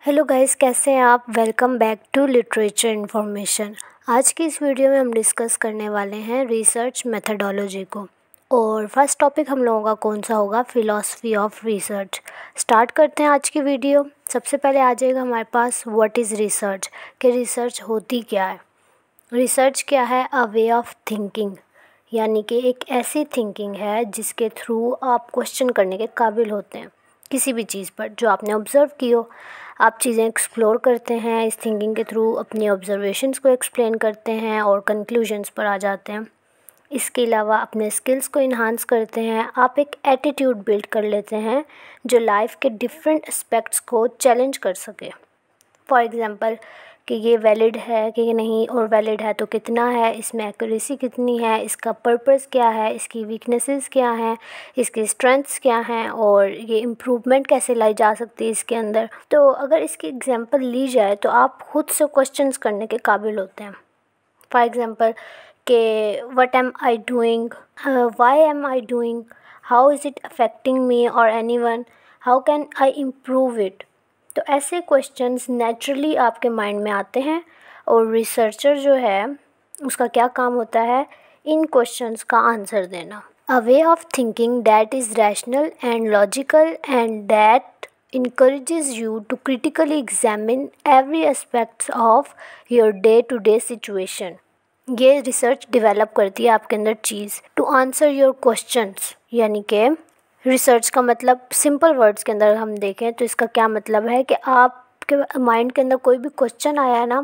Hello guys, कैसे हैं आप। Welcome back to literature information. आज की इस वीडियो में हम डिस्कस करने वाले हैं रिसर्च मेथडोलॉजी को। और फर्स्ट टॉपिक हम लोगों का कौन सा होगा, फ़िलॉसफी ऑफ रिसर्च। स्टार्ट करते हैं आज की वीडियो। सबसे पहले आ जाएगा हमारे पास व्हाट इज़ रिसर्च, कि रिसर्च होती क्या है। रिसर्च क्या है, अ वे ऑफ थिंकिंग, यानी कि एक ऐसी थिंकिंग है जिसके थ्रू आप क्वेश्चन करने के काबिल होते हैं किसी भी चीज़ पर जो आपने ऑब्ज़र्व की हो। आप चीज़ें एक्सप्लोर करते हैं, इस थिंकिंग के थ्रू अपनी ऑब्जर्वेशंस को एक्सप्लेन करते हैं और कंक्लूजन्स पर आ जाते हैं। इसके अलावा अपने स्किल्स को इन्हांस करते हैं। आप एक एटीट्यूड बिल्ड कर लेते हैं जो लाइफ के डिफरेंट एस्पेक्ट्स को चैलेंज कर सके। फॉर एग्ज़ाम्पल कि ये वैलिड है कि ये नहीं, और वैलिड है तो कितना है, इसमें एक्यूरेसी कितनी है, इसका पर्पस क्या है, इसकी वीकनेसेस क्या हैं, इसकी स्ट्रेंथ्स क्या हैं, और ये इम्प्रूवमेंट कैसे लाई जा सकती है इसके अंदर। तो अगर इसकी एग्जांपल ली जाए तो आप खुद से क्वेश्चंस करने के काबिल होते हैं। फॉर एग्ज़ाम्पल कि what am I doing, why am I doing, how is it affecting me और anyone, how can I improve it. तो ऐसे क्वेश्चंस नेचुरली आपके माइंड में आते हैं और रिसर्चर जो है उसका क्या काम होता है, इन क्वेश्चंस का आंसर देना। A way of thinking that is rational and logical and that encourages you to critically examine every aspects of your day to day situation। ये रिसर्च डेवलप करती है आपके अंदर चीज़ टू आंसर योर क्वेश्चंस, यानी कि research का मतलब simple words के अंदर हम देखें तो इसका क्या मतलब है कि आपके माइंड के अंदर कोई भी क्वेश्चन आया है ना,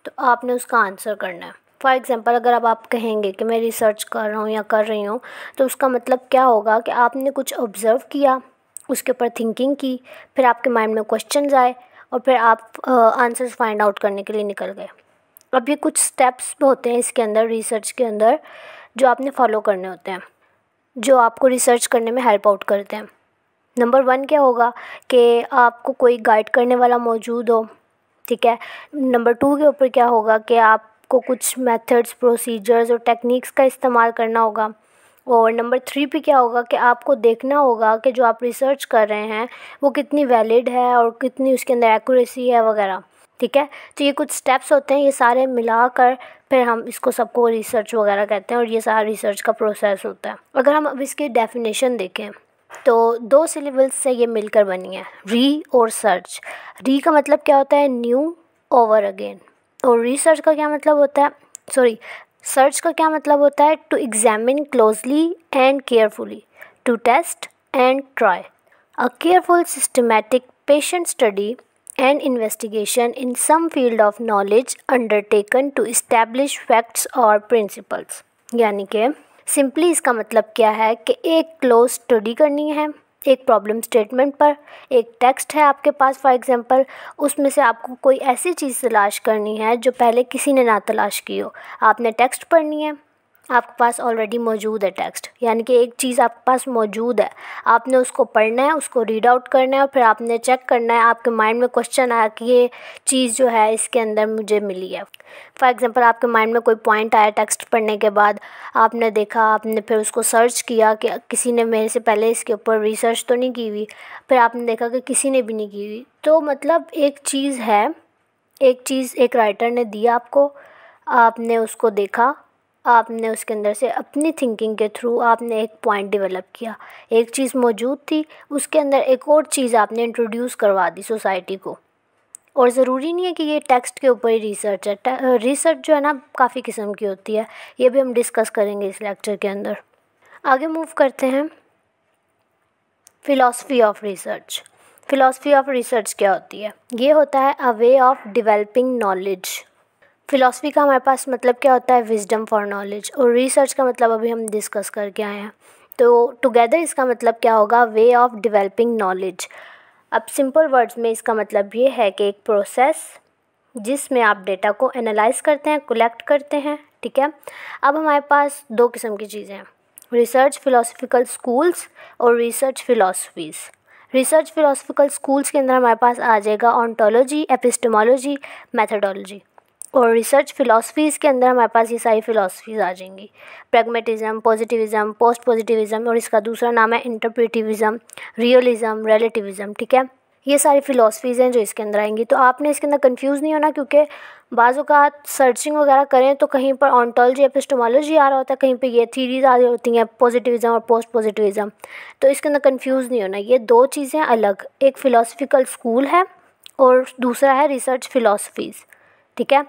तो आपने उसका आंसर करना है। फॉर एग्ज़ाम्पल अगर अब आप कहेंगे कि मैं रिसर्च कर रहा हूँ या कर रही हूँ, तो उसका मतलब क्या होगा कि आपने कुछ ऑब्ज़र्व किया, उसके ऊपर थिंकिंग की, फिर आपके माइंड में क्वेश्चंस आए और फिर आप आंसर्स फाइंड आउट करने के लिए निकल गए। अब ये कुछ स्टेप्स होते हैं इसके अंदर, रिसर्च के अंदर, जो आपने फॉलो करने होते हैं, जो आपको रिसर्च करने में हेल्प आउट करते हैं। नंबर 1 क्या होगा कि आपको कोई गाइड करने वाला मौजूद हो, ठीक है। नंबर 2 के ऊपर क्या होगा कि आपको कुछ मेथड्स, प्रोसीजर्स और टेक्निक्स का इस्तेमाल करना होगा। और नंबर 3 पे क्या होगा कि आपको देखना होगा कि जो आप रिसर्च कर रहे हैं वो कितनी वैलिड है और कितनी उसके अंदर एक्यूरेसी है वगैरह, ठीक है। तो ये कुछ स्टेप्स होते हैं, ये सारे मिलाकर फिर हम इसको सबको रिसर्च वगैरह कहते हैं और ये सारा रिसर्च का प्रोसेस होता है। अगर हम अब इसकी डेफिनेशन देखें तो 2 सिलेबल्स से ये मिलकर बनी है, री और सर्च। री का मतलब क्या होता है, न्यू ओवर अगेन, और रिसर्च का क्या मतलब होता है, सर्च का क्या मतलब होता है, to examine closely and carefully, to test and try, a careful systematic patient study and investigation in some field of knowledge undertaken to establish facts or principles। यानी कि सिंपली इसका मतलब क्या है कि एक क्लोज स्टडी करनी है एक प्रॉब्लम स्टेटमेंट पर। एक टेक्स्ट है आपके पास फॉर एग्जांपल, उसमें से आपको कोई ऐसी चीज़ तलाश करनी है जो पहले किसी ने ना तलाश की हो। आपने टेक्स्ट पढ़नी है, आपके पास ऑलरेडी मौजूद है टेक्स्ट, यानी कि एक चीज़ आपके पास मौजूद है, आपने उसको पढ़ना है, उसको रीड आउट करना है और फिर आपने चेक करना है। आपके माइंड में क्वेश्चन आया कि ये चीज़ जो है इसके अंदर मुझे मिली है। फॉर एग्जांपल आपके माइंड में कोई पॉइंट आया टेक्स्ट पढ़ने के बाद, आपने देखा, आपने फिर उसको सर्च किया कि किसी ने मेरे से पहले इसके ऊपर रिसर्च तो नहीं की हुई, फिर आपने देखा कि किसी ने भी नहीं की हुई। तो मतलब एक चीज़ है, एक चीज़ एक राइटर ने दी आपको, आपने उसको देखा, आपने उसके अंदर से अपनी थिंकिंग के थ्रू आपने एक पॉइंट डेवलप किया। एक चीज़ मौजूद थी, उसके अंदर एक और चीज़ आपने इंट्रोड्यूस करवा दी सोसाइटी को। और ज़रूरी नहीं है कि ये टेक्स्ट के ऊपर ही रिसर्च है। रिसर्च जो है ना काफ़ी किस्म की होती है, ये भी हम डिस्कस करेंगे इस लेक्चर के अंदर। आगे मूव करते हैं, philosophy of research. Philosophy of research क्या होती है, ये होता है a way of developing knowledge. Philosophy का हमारे पास मतलब क्या होता है, विजडम फॉर नॉलेज, और रिसर्च का मतलब अभी हम डिस्कस करके आए हैं। तो टुगेदर इसका मतलब क्या होगा, वे ऑफ डेवलपिंग नॉलेज। अब सिंपल वर्ड्स में इसका मतलब ये है कि एक प्रोसेस जिसमें आप डेटा को एनालाइज करते हैं, कलेक्ट करते हैं, ठीक है। अब हमारे पास 2 किस्म की चीज़ें हैं, रिसर्च फिलोसफिकल स्कूल्स और research philosophies. Research philosophical schools के अंदर हमारे पास आ जाएगा ऑन्टोलॉजी, एपिस्टेमोलॉजी, मैथडोलॉजी। और रिसर्च फिलोसफीज़ के अंदर हमारे पास ये सारी फिलोसफीज़ आ जाएंगी, प्रैग्मेटिज्म, पॉजिटिविज़म, पोस्ट पॉजिटिविज़म, और इसका दूसरा नाम है इंटरप्रेटिविज़म, रियलिज़म, रिलेटिविज़म, ठीक है। ये सारी फ़िलासफ़ीज़ हैं जो इसके अंदर आएंगी। तो आपने इसके अंदर कंफ्यूज नहीं होना, क्योंकि बाज़ औक़ात सर्चिंग वगैरह करें तो कहीं पर ऑन्टोलॉजी एपिस्टेमोलॉजी आ रहा होता है, कहीं पे ये थीरीज़ आ रही होती हैं, पॉजिटिविज़म और पोस्ट पॉजिटिविज़म। तो इसके अंदर कंफ्यूज नहीं होना, ये दो चीज़ें अलग, एक फ़िलासफ़िकल स्कूल है और दूसरा है रिसर्च फ़िलासफ़ीज़, ठीक है।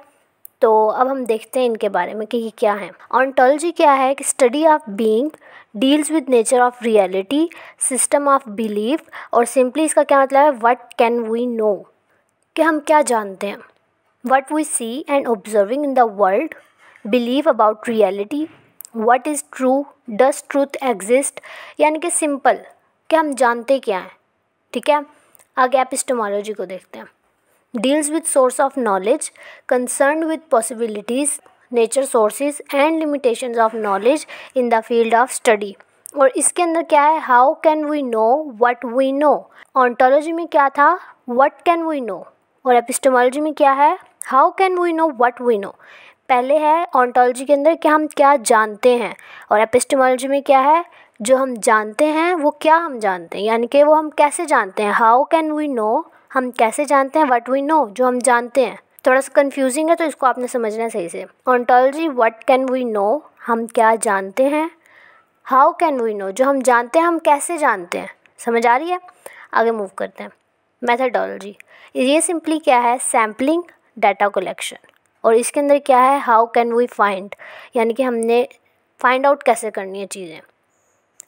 तो अब हम देखते हैं इनके बारे में कि ये क्या है। ऑन्टोलॉजी क्या है कि study of being, deals with nature of reality, system of belief, और सिंपली इसका क्या मतलब है, व्हाट कैन वी नो, कि हम क्या जानते हैं। What we see and observing in the world, believe about reality, what is true, does truth exist, यानी कि सिंपल कि हम जानते क्या हैं, ठीक है। आगे एपिस्टेमोलॉजी को देखते हैं। Deals with source of knowledge, concern with possibilities, nature, sources and limitations of knowledge in the field of study. और इसके अंदर क्या है, how can we know what we know. Ontology में क्या था, व्हाट कैन वी नो, और epistemology में क्या है, how can we know what we know. पहले है ऑन्टोलॉजी के अंदर कि हम क्या जानते हैं, और एपिस्टेमोलॉजी में क्या है, जो हम जानते हैं वो क्या हम जानते हैं, यानी कि वो हम कैसे जानते हैं। हाउ कैन वी नो, हम कैसे जानते हैं, व्हाट वी नो, जो हम जानते हैं। थोड़ा सा कंफ्यूजिंग है तो इसको आपने समझना है सही से। Ontology, what can we know, हम क्या जानते हैं। हाउ कैन वी नो, जो हम जानते हैं हम कैसे जानते हैं। समझ आ रही है। आगे मूव करते हैं। मेथडोलॉजी, ये सिंपली क्या है, सैम्पलिंग, डाटा कलेक्शन, और इसके अंदर क्या है, हाउ कैन वी फाइंड, यानी कि हमने फाइंड आउट कैसे करनी है चीज़ें।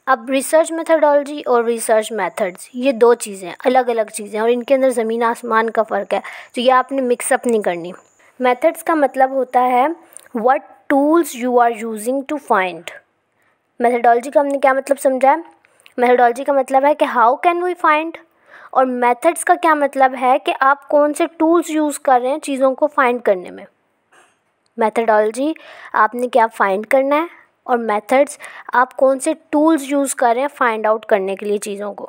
अब रिसर्च मेथडोलॉजी और रिसर्च मेथड्स, ये दो चीज़ें अलग अलग चीज़ें, और इनके अंदर ज़मीन आसमान का फ़र्क है, तो ये आपने मिक्सअप नहीं करनी। मेथड्स का मतलब होता है what tools you are using to find. Methodology का हमने क्या मतलब समझा है, मेथडोलॉजी का मतलब है कि हाउ कैन वी फाइंड, और मेथड्स का क्या मतलब है कि आप कौन से टूल्स यूज़ कर रहे हैं चीज़ों को फाइंड करने में। मेथडोलॉजी आपने क्या फाइंड करना है, और मेथड्स आप कौन से टूल्स यूज़ कर रहे हैं फाइंड आउट करने के लिए चीज़ों को।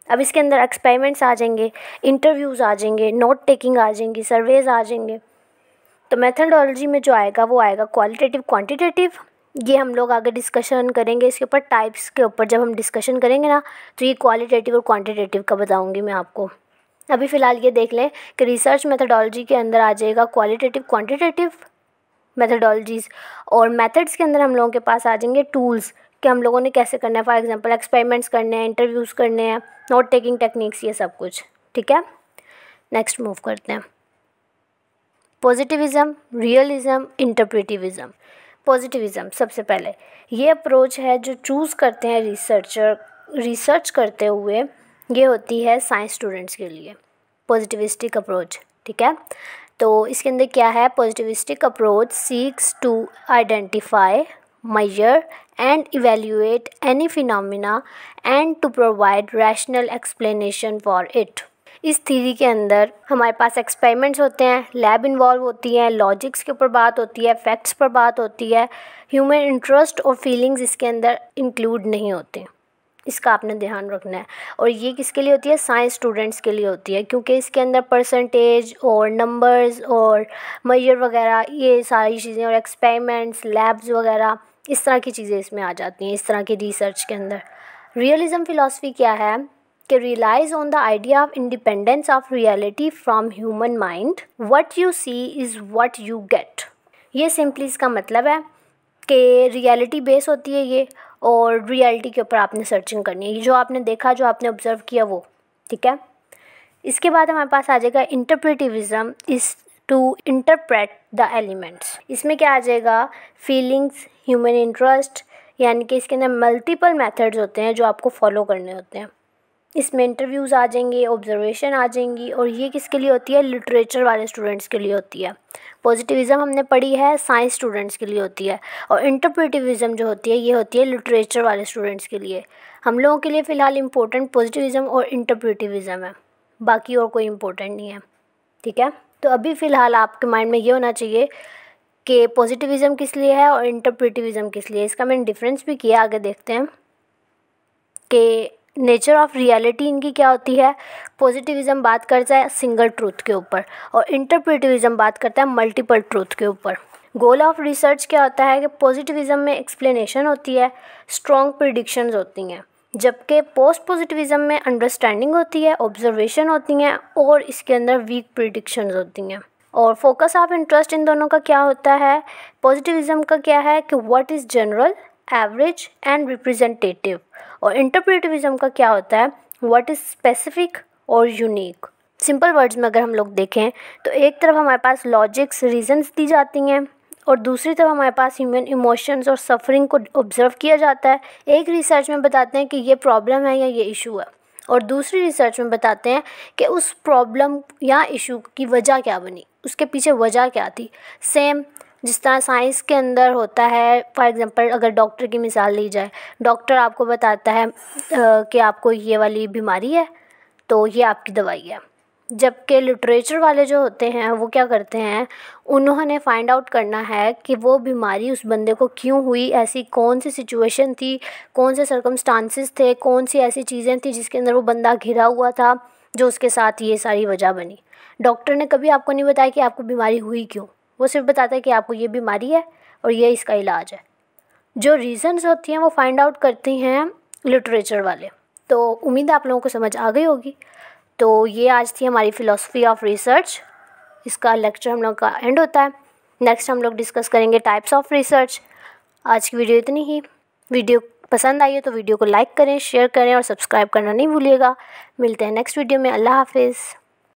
अब इसके अंदर एक्सपेरिमेंट्स आ जाएंगे, इंटरव्यूज़ आ जाएंगे, नोट टेकिंग आ जाएंगी, सर्वेज आ जाएंगे। तो मेथडोलॉजी में जो आएगा वो आएगा क्वालिटेटिव, क्वांटिटेटिव। ये हम लोग आगे डिस्कशन करेंगे इसके ऊपर, टाइप्स के ऊपर जब हम डिस्कशन करेंगे ना, तो ये क्वालिटेटिव और क्वांटिटेटिव का बताऊँगी मैं आपको। अभी फ़िलहाल ये देख लें कि रिसर्च मेथडोलॉजी के अंदर आ जाएगा क्वालिटेटिव, क्वांटिटेटिव मेथडोलॉजीज़, और मेथड्स के अंदर हम लोगों के पास आ जाएंगे टूल्स कि हम लोगों ने कैसे करना है। फॉर एग्जांपल एक्सपेरिमेंट्स करने हैं, इंटरव्यूज़ करने हैं, नोट टेकिंग टेक्निक्स, ये सब कुछ, ठीक है। नेक्स्ट मूव करते हैं। Positivism, realism, इंटरप्रेटिविज़म। पॉजिटिविज़म सबसे पहले ये अप्रोच है जो चूज़ करते हैं रिसर्चर रिसर्च करते हुए, ये होती है साइंस स्टूडेंट्स के लिए पॉजिटिविस्टिक अप्रोच, ठीक है। तो इसके अंदर क्या है, positivistic approach seeks to identify, measure and evaluate any phenomena and to provide rational explanation for it। इस थ्योरी के अंदर हमारे पास एक्सपेरिमेंट्स होते हैं, लैब इन्वॉल्व होती है, लॉजिक्स के ऊपर बात होती है, फैक्ट्स पर बात होती है, ह्यूमन इंटरेस्ट और फीलिंग्स इसके अंदर इंक्लूड नहीं होते। इसका आपने ध्यान रखना है। और ये किसके लिए होती है, साइंस स्टूडेंट्स के लिए होती है, क्योंकि इसके अंदर परसेंटेज और नंबर्स और मेजर वगैरह ये सारी चीज़ें, और एक्सपेरिमेंट्स, लैब्स वगैरह, इस तरह की चीज़ें इसमें आ जाती हैं इस तरह की रिसर्च के अंदर। रियलिज़म फ़िलासफ़ी क्या है कि realise on the idea of independence of reality from human mind, what you see is what you get. ये सिंपली इसका मतलब है कि रियलिटी बेस होती है ये, और रियलिटी के ऊपर आपने सर्चिंग करनी है, जो आपने देखा, जो आपने ऑब्ज़र्व किया वो, ठीक है। इसके बाद हमारे पास आ जाएगा interpretivism is to interpret the elements. इसमें क्या आ जाएगा, फीलिंग्स, ह्यूमन इंटरेस्ट, यानी कि इसके अंदर मल्टीपल मेथड्स होते हैं जो आपको फॉलो करने होते हैं। इसमें इंटरव्यूज़ आ जाएंगे, ऑब्जर्वेशन आ जाएंगी, और ये किसके लिए होती है, लिटरेचर वाले स्टूडेंट्स के लिए होती है। पॉजिटिविज़म हमने पढ़ी है, साइंस स्टूडेंट्स के लिए होती है, और इंटरप्रेटिविज़म जो होती है ये होती है लिटरेचर वाले स्टूडेंट्स के लिए। हम लोगों के लिए फ़िलहाल इम्पोर्टेंट पॉजिटिविज़म और इंटरप्रेटिविज़म है, बाकी और कोई इम्पोर्टेंट नहीं है, ठीक है। तो अभी फ़िलहाल आपके माइंड में ये होना चाहिए कि पॉजिटिविज़म किस लिए है और इंटरप्रेटिविज़म किस लिए। इसका मैंने डिफरेंस भी किया, आगे देखते हैं कि नेचर ऑफ रियलिटी इनकी क्या होती है। पॉजिटिविज़म बात करता है सिंगल ट्रूथ के ऊपर, और इंटरप्रेटिविज़म बात करता है मल्टीपल ट्रूथ के ऊपर। गोल ऑफ रिसर्च क्या होता है कि पॉजिटिविज़म में एक्सप्लेनेशन होती है, स्ट्रॉन्ग प्रिडिक्शंस होती हैं, जबकि पोस्ट पॉजिटिविज़म में अंडरस्टैंडिंग होती है, ऑब्जर्वेशन होती हैं और इसके अंदर वीक प्रिडिक्शंस होती हैं। और फोकस ऑफ इंटरेस्ट इन दोनों का क्या होता है? पॉजिटिविज़म का क्या है कि what is general, average and representative, और इंटरप्रेटिविज़म का क्या होता है? व्हाट इज़ स्पेसिफिक और यूनिक। सिंपल वर्ड्स में अगर हम लोग देखें तो एक तरफ हमारे पास लॉजिक्स, रीजंस दी जाती हैं और दूसरी तरफ हमारे पास ह्यूमन इमोशंस और सफरिंग को ऑब्जर्व किया जाता है। एक रिसर्च में बताते हैं कि ये प्रॉब्लम है या ये इशू है, और दूसरी रिसर्च में बताते हैं कि उस प्रॉब्लम या इशू की वजह क्या बनी, उसके पीछे वजह क्या थी। सेम जिस तरह साइंस के अंदर होता है, फॉर एग्जांपल अगर डॉक्टर की मिसाल ली जाए, डॉक्टर आपको बताता है कि आपको ये वाली बीमारी है तो ये आपकी दवाई है। जबकि लिटरेचर वाले जो होते हैं वो क्या करते हैं, उन्होंने फाइंड आउट करना है कि वो बीमारी उस बंदे को क्यों हुई, ऐसी कौन सी सिचुएशन थी, कौन से सर्कमस्टांसिस थे, कौन सी ऐसी चीज़ें थी जिसके अंदर वो बंदा घिरा हुआ था जो उसके साथ ये सारी वजह बनी। डॉक्टर ने कभी आपको नहीं बताया कि आपको बीमारी हुई क्यों, वो सिर्फ बताता है कि आपको ये बीमारी है और ये इसका इलाज है। जो रीज़न्स होती हैं वो फाइंड आउट करती हैं लिटरेचर वाले। तो उम्मीद है आप लोगों को समझ आ गई होगी। तो ये आज थी हमारी फ़िलॉसफी ऑफ रिसर्च। इसका लेक्चर हम लोग का एंड होता है। नेक्स्ट हम लोग डिस्कस करेंगे टाइप्स ऑफ रिसर्च। आज की वीडियो इतनी ही। वीडियो पसंद आई है तो वीडियो को लाइक करें, शेयर करें और सब्सक्राइब करना नहीं भूलिएगा। मिलते हैं नेक्स्ट वीडियो में। अल्लाह हाफिज़।